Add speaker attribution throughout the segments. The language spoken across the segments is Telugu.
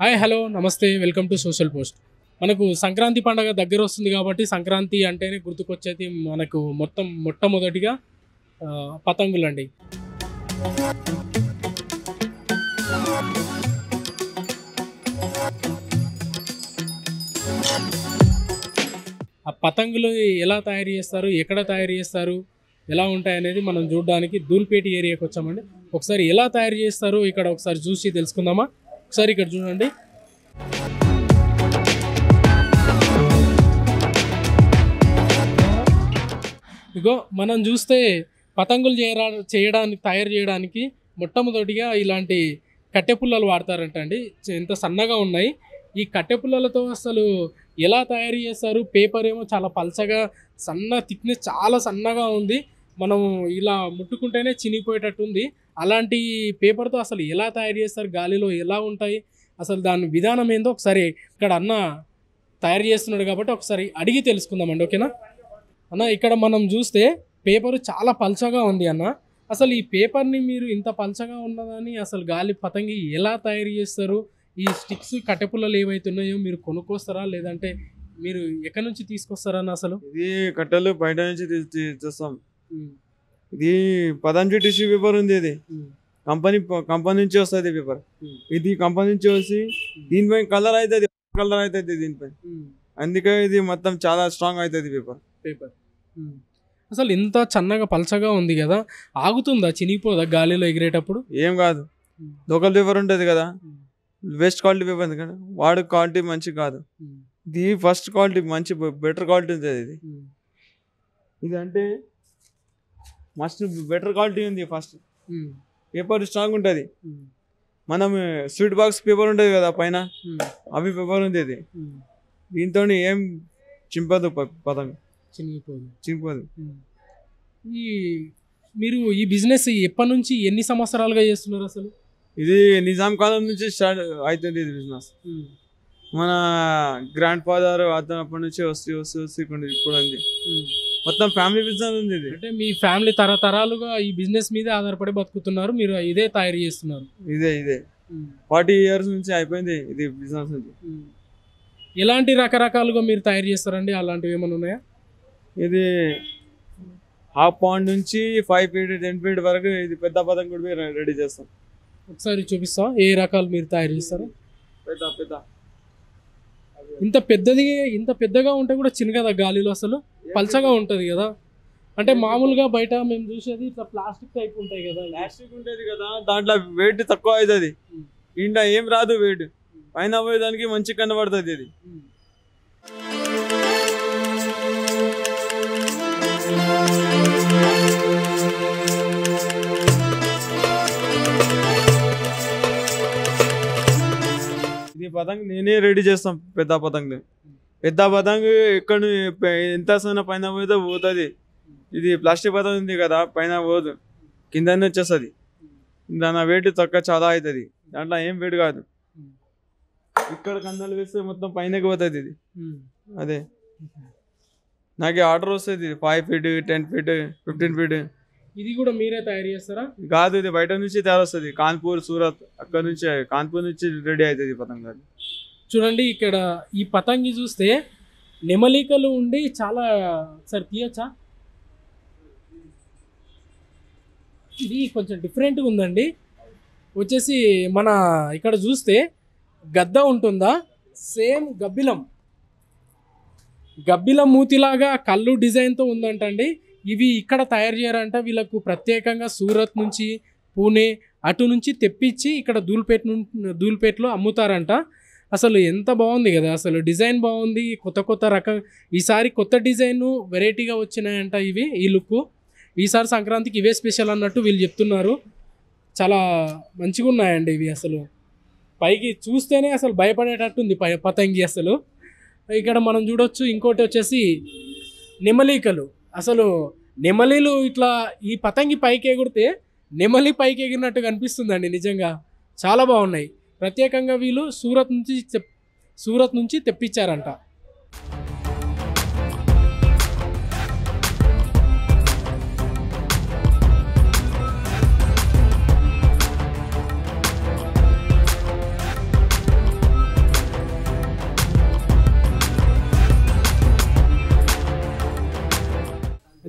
Speaker 1: హాయ్ హలో నమస్తే వెల్కమ్ టు సోషల్ పోస్ట్. మనకు సంక్రాంతి పండుగ దగ్గర వస్తుంది కాబట్టి సంక్రాంతి అంటేనే గుర్తుకొచ్చేది మనకు మొట్టమొదటిగా పతంగులండి. ఆ పతంగులు ఎలా తయారు చేస్తారు, ఎక్కడ తయారు చేస్తారు, ఎలా ఉంటాయనేది మనం చూడడానికి ధూల్పేట ఏరియాకి వచ్చామండి. ఒకసారి ఎలా తయారు చేస్తారో ఇక్కడ ఒకసారి చూసి తెలుసుకుందామా. ఒకసారి ఇక్కడ చూడండి. ఇగో మనం చూస్తే పతంగులు తయారు చేయడానికి మొట్టమొదటిగా ఇలాంటి కట్టె పుల్లలు వాడతారంట అండి. ఎంత సన్నగా ఉన్నాయి. ఈ కట్టె పుల్లలతో అసలు ఎలా తయారు చేస్తారు? పేపర్ ఏమో చాలా పల్చగా థిక్నెస్ చాలా సన్నగా ఉంది. మనం ఇలా ముట్టుకుంటేనే చినిగిపోయేటట్టు ఉంది. అలాంటి పేపర్తో అసలు ఎలా తయారు చేస్తారు, గాలిలో ఎలా ఉంటాయి, అసలు దాని విధానం ఏందో ఒకసారి ఇక్కడ అన్న తయారు చేస్తున్నాడు కాబట్టి ఒకసారి అడిగి తెలుసుకుందామండి. ఓకేనా అన్న? ఇక్కడ మనం చూస్తే పేపరు చాలా పల్చగా ఉంది అన్న. అసలు ఈ పేపర్ని మీరు ఇంత పల్చగా ఉన్నదని అసలు గాలి పతంగి ఎలా తయారు చేస్తారు? ఈ స్టిక్స్ కట్టెపుల్లలు ఏవైతే ఉన్నాయో మీరు కొనుక్కొస్తారా, లేదంటే మీరు ఎక్కడి నుంచి తీసుకొస్తారా అన్న? అసలు
Speaker 2: ఇది కట్టెలు బయట నుంచి తెస్తాం. ఇది పతంజలి టిష్యూ పేపర్ ఉంది. ఇది కంపెనీ నుంచి వస్తుంది పేపర్. ఇది కంపెనీ నుంచి వచ్చి దీనిపై కలర్ అవుతుంది దీనిపై. అందుకే ఇది మొత్తం చాలా స్ట్రాంగ్ అవుతుంది పేపర్.
Speaker 1: అసలు ఇంత సన్నగా పల్చగా ఉంది కదా, ఆగుతుందా, చినిగిపోదా గాలిలో ఎగిరేటప్పుడు?
Speaker 2: ఏం కాదు. లోకల్ పేపర్ ఉంటుంది కదా, బెస్ట్ క్వాలిటీ పేపర్ ఉంది కదా, వాడు క్వాలిటీ మంచి కాదు. ఇది ఫస్ట్ క్వాలిటీ మంచి బెటర్ క్వాలిటీ ఉంటుంది. ఇది అంటే మస్ట్ బెటర్ క్వాలిటీ ఉంది. ఫస్ట్ పేపర్ స్ట్రాంగ్ ఉంటుంది. మనం స్వీట్ బాక్స్ పేపర్ ఉంటుంది కదా పైన, అవి పేపర్ ఉంది. ఇది దీంతో ఏం చింపదు, పతంగ చినిగిపోదు.
Speaker 1: మీరు ఈ బిజినెస్ ఎప్పటి నుంచి, ఎన్ని సంవత్సరాలుగా చేస్తున్నారు అసలు?
Speaker 2: ఇది నిజాం కాలం నుంచి స్టార్ట్ అవుతుంది ఇది బిజినెస్. మన గ్రాండ్ ఫాదర్ అప్పటి నుంచి వస్తూ ఇప్పుడు ఉంది. మొత్తం ఫ్యామిలీ బిజినెస్ ఉంది ఇది.
Speaker 1: అంటే మీ ఫ్యామిలీ తరతరాలుగా ఈ బిజినెస్ మీదే ఆధారపడి బతుకుతున్నారు, మీరు ఇదే తయారు చేస్తున్నారు?
Speaker 2: ఇదే 40 years నుంచి అయిపోయింది ఇది బిజినెస్ నుంచి.
Speaker 1: ఎలాంటి రకరకాలుగా మీరు తయారు చేస్తారండి? అలాంటివి ఏమైనా ఉన్నాయా?
Speaker 2: ఇది 1/2 pound నుంచి 5 feet 10 feet వరకు ఇది పెద్ద పతంగ కూడా రెడీ చేస్తాం.
Speaker 1: ఒకసారి చూపిస్తా ఏ రకాలు మీరు తయారు చేస్తారు.
Speaker 2: పెద్ద
Speaker 1: ఇంత పెద్దగా ఉంటే కూడా చిన్నగా గాలిలో అసలు పల్చగా ఉంటుంది కదా. అంటే మామూలుగా బయట మేము చూసేది ఇట్లా ప్లాస్టిక్ టైప్ ఉంటాయి కదా.
Speaker 2: ప్లాస్టిక్ ఉంటుంది కదా, దాంట్లో వెయిట్ తక్కువ అవుతుంది. ఇంట్లో ఏం రాదు వెయిట్, పైన పోయేదానికి మంచి కనబడుతుంది. ఇది ఇది పతంగ్ నేనే రెడీ చేస్తాం. పెద్ద పతంగ్ ఎక్కడ ఎంత పైన పోతే పోతుంది. ఇది ప్లాస్టిక్ పతంగ్ ఉంది కదా, పైన పోదు, కిందనే వచ్చేస్తుంది. దాని వెయిట్ తక్కువ చాలా అవుతుంది. దాంట్లో ఏం వెయిట్ కాదు. ఇక్కడ కందాలు వేస్తే మొత్తం పైనకి పోతుంది ఇది. అదే నాకు ఆర్డర్ వస్తుంది 5 feet 10 feet 15 feet.
Speaker 1: ఇది కూడా మీరే తయారు చేస్తారా?
Speaker 2: కాదు, ఇది బయట నుంచి తయారు వస్తుంది. కాన్పూర్, సూరత్, అక్కడ నుంచి, కాన్పూర్ నుంచి రెడీ అవుతుంది పతంగ.
Speaker 1: చూడండి ఇక్కడ ఈ పతంగి చూస్తే నెమలికలు ఉండి చాలా, సరే తీయచ్చా? ఇది కొంచెం డిఫరెంట్గా ఉందండి. వచ్చేసి మన ఇక్కడ చూస్తే గద్ద ఉంటుందా, సేమ్ గబ్బిలం మూతిలాగా కళ్ళు డిజైన్తో ఉందంట అండి. ఇవి ఇక్కడ తయారు చేయరంట. ప్రత్యేకంగా సూరత్ నుంచి, పూణే అటు నుంచి తెప్పించి ఇక్కడ ధూల్పేటలో అమ్ముతారంట. అసలు ఎంత బాగుంది కదా, అసలు డిజైన్ బాగుంది. కొత్త రకం ఈసారి కొత్త డిజైన్ వెరైటీగా వచ్చినాయంట ఇవి. ఈ లుక్ ఈసారి సంక్రాంతికి ఇవే స్పెషల్ అన్నట్టు వీళ్ళు చెప్తున్నారు. చాలా మంచిగా ఉన్నాయండి ఇవి. అసలు పైకి చూస్తేనే అసలు భయపడేటట్టుంది పతంగి అసలు. ఇక్కడ మనం చూడొచ్చు. ఇంకోటి వచ్చేసి నెమలికలు. అసలు నెమలిలు ఇట్లా ఈ పతంగి పైకి ఎగిరితే నెమలి పైకి ఎగిరినట్టు కనిపిస్తుందండి. నిజంగా చాలా బాగున్నాయి. ప్రత్యేకంగా వీళ్ళు సూరత్ నుంచి తెప్పించారంట.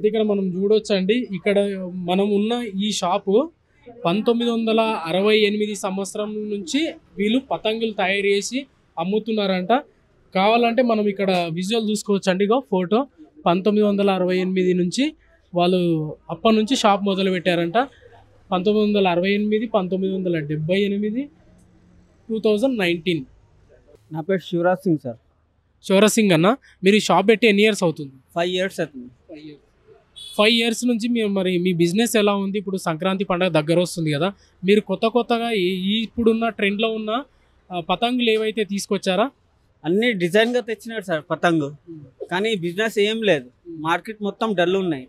Speaker 1: ఇక్కడ మనం చూడొచ్చండి. ఇక్కడ మనం ఉన్న ఈ షాపు 1968 సంవత్సరం నుంచి వీళ్ళు పతంగులు తయారు చేసి అమ్ముతున్నారంట. కావాలంటే మనం ఇక్కడ విజువల్ చూసుకోవచ్చండి. ఇగో ఫోటో 1968 నుంచి వాళ్ళు అప్పటి నుంచి షాప్ మొదలు పెట్టారంట. 1968, 1978, 2019.
Speaker 3: నా పేరు శివరాజ్ సింగ్ సార్.
Speaker 1: శివరాజ్ సింగ్ అన్న, మీరు ఈ షాప్ పెట్టి ఎన్ని ఇయర్స్ అవుతుంది?
Speaker 3: 5 years అవుతుంది.
Speaker 1: 5 years నుంచి మీరు మరి మీ బిజినెస్ ఎలా ఉంది? ఇప్పుడు సంక్రాంతి పండుగ దగ్గర వస్తుంది కదా, మీరు కొత్తగా ఇప్పుడున్న ట్రెండ్లో ఉన్న పతంగులు ఏవైతే తీసుకొచ్చారా?
Speaker 3: అన్ని డిజైన్గా తెచ్చినాడు సార్ పతంగు, కానీ బిజినెస్ ఏం లేదు. మార్కెట్ మొత్తం డల్ ఉన్నాయి.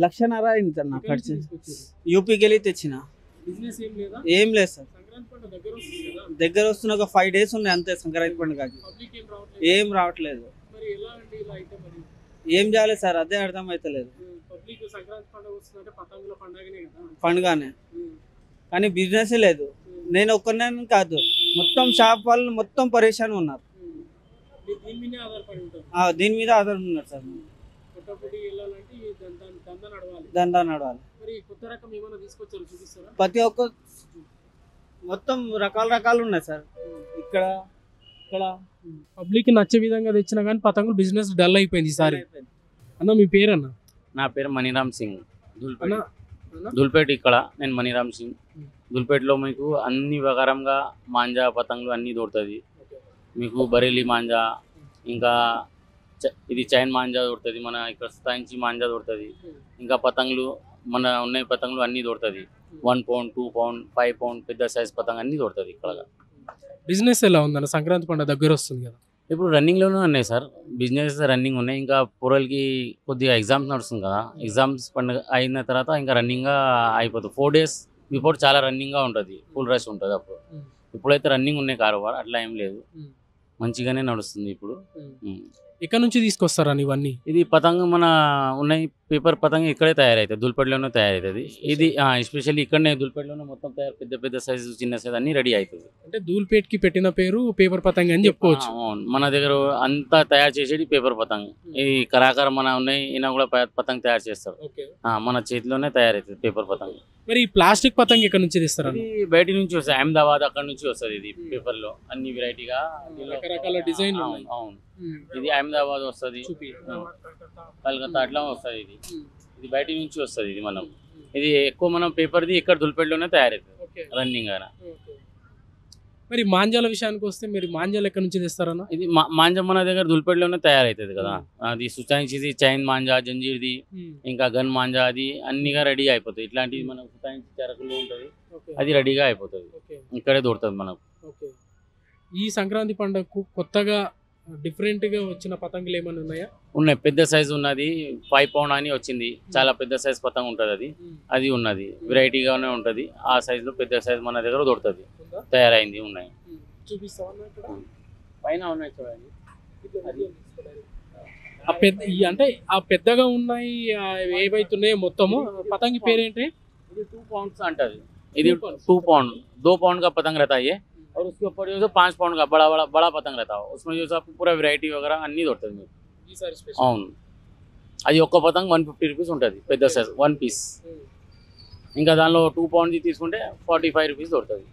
Speaker 3: 1,50,000 అయింది సార్ నా ఖర్చు. యూపీకి వెళ్ళి తెచ్చిన. ఏం లేదు సార్. దగ్గర వస్తున్న ఒక 5 days ఉన్నాయి అంతే సంక్రాంతి పండుగకి. ఏం రావట్లేదు. ఏం చేయాలి సార్, అదే అర్థం అవుతలేదు. పండుగనే కానీ బిజినెస్ లేదు. నేను ఒక్కనే కాదు, మొత్తం షాప్ వాళ్ళు మొత్తం పరేషాన్ ఉన్నారు. దీని మీద ఆధారం ఉన్నారు సార్. దందా నడవాలి. ప్రతి ఒక్క మొత్తం రకాలు ఉన్నాయి సార్. ఇక్కడ
Speaker 1: పబ్లిక్ నచ్చే విధంగా తెచ్చినా కానీ పతంగులు బిజినెస్ డల్ అయిపోయింది ఈసారి. అన్న మీ పేరు? అన్న
Speaker 4: నా పేరు మణిరామ్ సింగ్. దుల్పేట. ఇక్కడ నేను మణిరామ్ సింగ్. దుల్పేటలో మీకు అన్ని ప్రకారంగా మాంజా పతంగులు అన్నీ దొరుకుతుంది. మీకు బరేలీ మాంజా, ఇంకా ఇది చైన్ మాంజా దొరుకుతుంది. మన ఇక్కడ స్థాయించి మాంజా దొరుకుతుంది. ఇంకా పతంగులు మన ఉన్నాయి పతంగులు అన్నీ దొరుకుతుంది. 1 pound, 2 pound, 5 pound పెద్ద సైజ్ పతంగ అన్నీ దొరుకుతుంది ఇక్కడ.
Speaker 1: బిజినెస్ ఎలా ఉందన్న? సంక్రాంతి పండుగ దగ్గర వస్తుంది కదా.
Speaker 4: ఇప్పుడు రన్నింగ్లోనే ఉన్నాయి సార్, బిజినెస్ రన్నింగ్ ఉన్నాయి. ఇంకా పూరలకి కొద్దిగా ఎగ్జామ్స్ నడుస్తుంది కదా, ఎగ్జామ్స్ పండుగ అయిన తర్వాత ఇంకా రన్నింగ్గా అయిపోతుంది. 4 days బిఫోర్ చాలా రన్నింగ్గా ఉంటుంది, ఫుల్ రష్ ఉంటుంది అప్పుడు. ఇప్పుడైతే రన్నింగ్ ఉన్నాయి కారోబార్, అట్లా ఏం లేదు, మంచిగానే నడుస్తుంది ఇప్పుడు.
Speaker 1: ఇక్కడ నుంచి తీసుకొస్తారా ఇవన్నీ?
Speaker 4: ఇది పతంగ మన ఉన్నాయి పేపర్ పతంగ ఇక్కడే తయారవుతుంది, దుల్పేటలోనే తయారవుతుంది. ఇది ఎస్పెషల్లీ ఇక్కడనే దుల్పేటలోనే మొత్తం తయారు, పెద్ద పెద్ద సైజు చిన్న సైజు అన్ని రెడీ అవుతుంది.
Speaker 1: అంటే ధూల్పేట్కి పెట్టిన పేరు పేపర్ పతంగ అని చెప్పుకోవచ్చు.
Speaker 4: మన దగ్గర అంతా తయారు చేసేది పేపర్ పతంగ. ఈ కరాకర మన ఉన్నాయి, ఈయన కూడా పతంగ తయారు చేస్తారు. మన చేతిలోనే తయారవుతుంది పేపర్ పతంగ.
Speaker 1: మరి ప్లాస్టిక్ పతంగ ఇక్కడ నుంచి తీస్తారా?
Speaker 4: ఇది బయట నుంచి వస్తుంది, అహ్మదాబాద్ అక్కడ నుంచి వస్తుంది. ఇది పేపర్ లో అన్ని వెరైటీగా
Speaker 1: రకరకాల డిజైన్.
Speaker 4: అవును, ఇది అహ్మదాబాద్ వస్తుంది, కలకత్తా అట్లా వస్తుంది. ఇది బయట నుంచి వస్తుంది. ఇది మనం ఇది ఎక్కువ మనం పేపర్ది ఇక్కడ దుల్పేటలోనే తయారవుతుంది రన్నింగ్ అయినా.
Speaker 1: మరి మాంజాల విషయానికి వస్తే మీరు మాంజాలు ఎక్కడ నుంచి తెస్తారన్న?
Speaker 4: ఇది మాంజా మన దగ్గర దుల్పేటలోనే తయారవుతుంది కదా. అది సుచాయించి చైన్ మాంజా, జంజీర్ది, ఇంకా గన్ మాంజా, అది అన్నిగా రెడీ అయిపోతుంది. ఇట్లాంటివి మనం సుచాయించి చెరకులు ఉంటుంది, అది రెడీగా అయిపోతుంది, ఇక్కడే దొరుకుతుంది మనకు.
Speaker 1: ఈ సంక్రాంతి పండుగకు కొత్తగా డిఫరెంట్ గా వచ్చిన పతంగులు ఏమైనా ఉన్నాయా?
Speaker 4: ఉన్నాయి, పెద్ద సైజు ఉన్నది, 5 pound అని వచ్చింది. చాలా పెద్ద సైజ్ పతంగ ఉంటుంది, అది ఉన్నది, వెరైటీగానే ఉంటుంది. ఆ సైజ్ లో పెద్ద సైజ్ మన దగ్గర దొరుకుతుంది, తయారైంది. ఉన్నాయి, పైన ఉన్నాయి చూడండి.
Speaker 1: అంటే ఆ పెద్దగా ఉన్నాయి ఏవైతున్నాయో మొత్తము పతంగి పేరేంటి?
Speaker 4: ఇది 2 pounds అంటది. ఇది 2 pound, 2 pound का पतंग रहता है ये, और उसके ऊपर जो है 5 pound का बड़ा पतंग रहता है. उसमें जो आपको पूरा వెరైటీ वगैरह అన్నీ దొరుకుతుంది మీకు. అవును, అది ఒక్క పతంగ్ 150 రూపీస్ ఉంటుంది, పెద్ద సైజ్ 1 piece. ఇంకా దానిలో 2 pound తీసుకుంటే 45 రూపీస్ దొరుకుతుంది.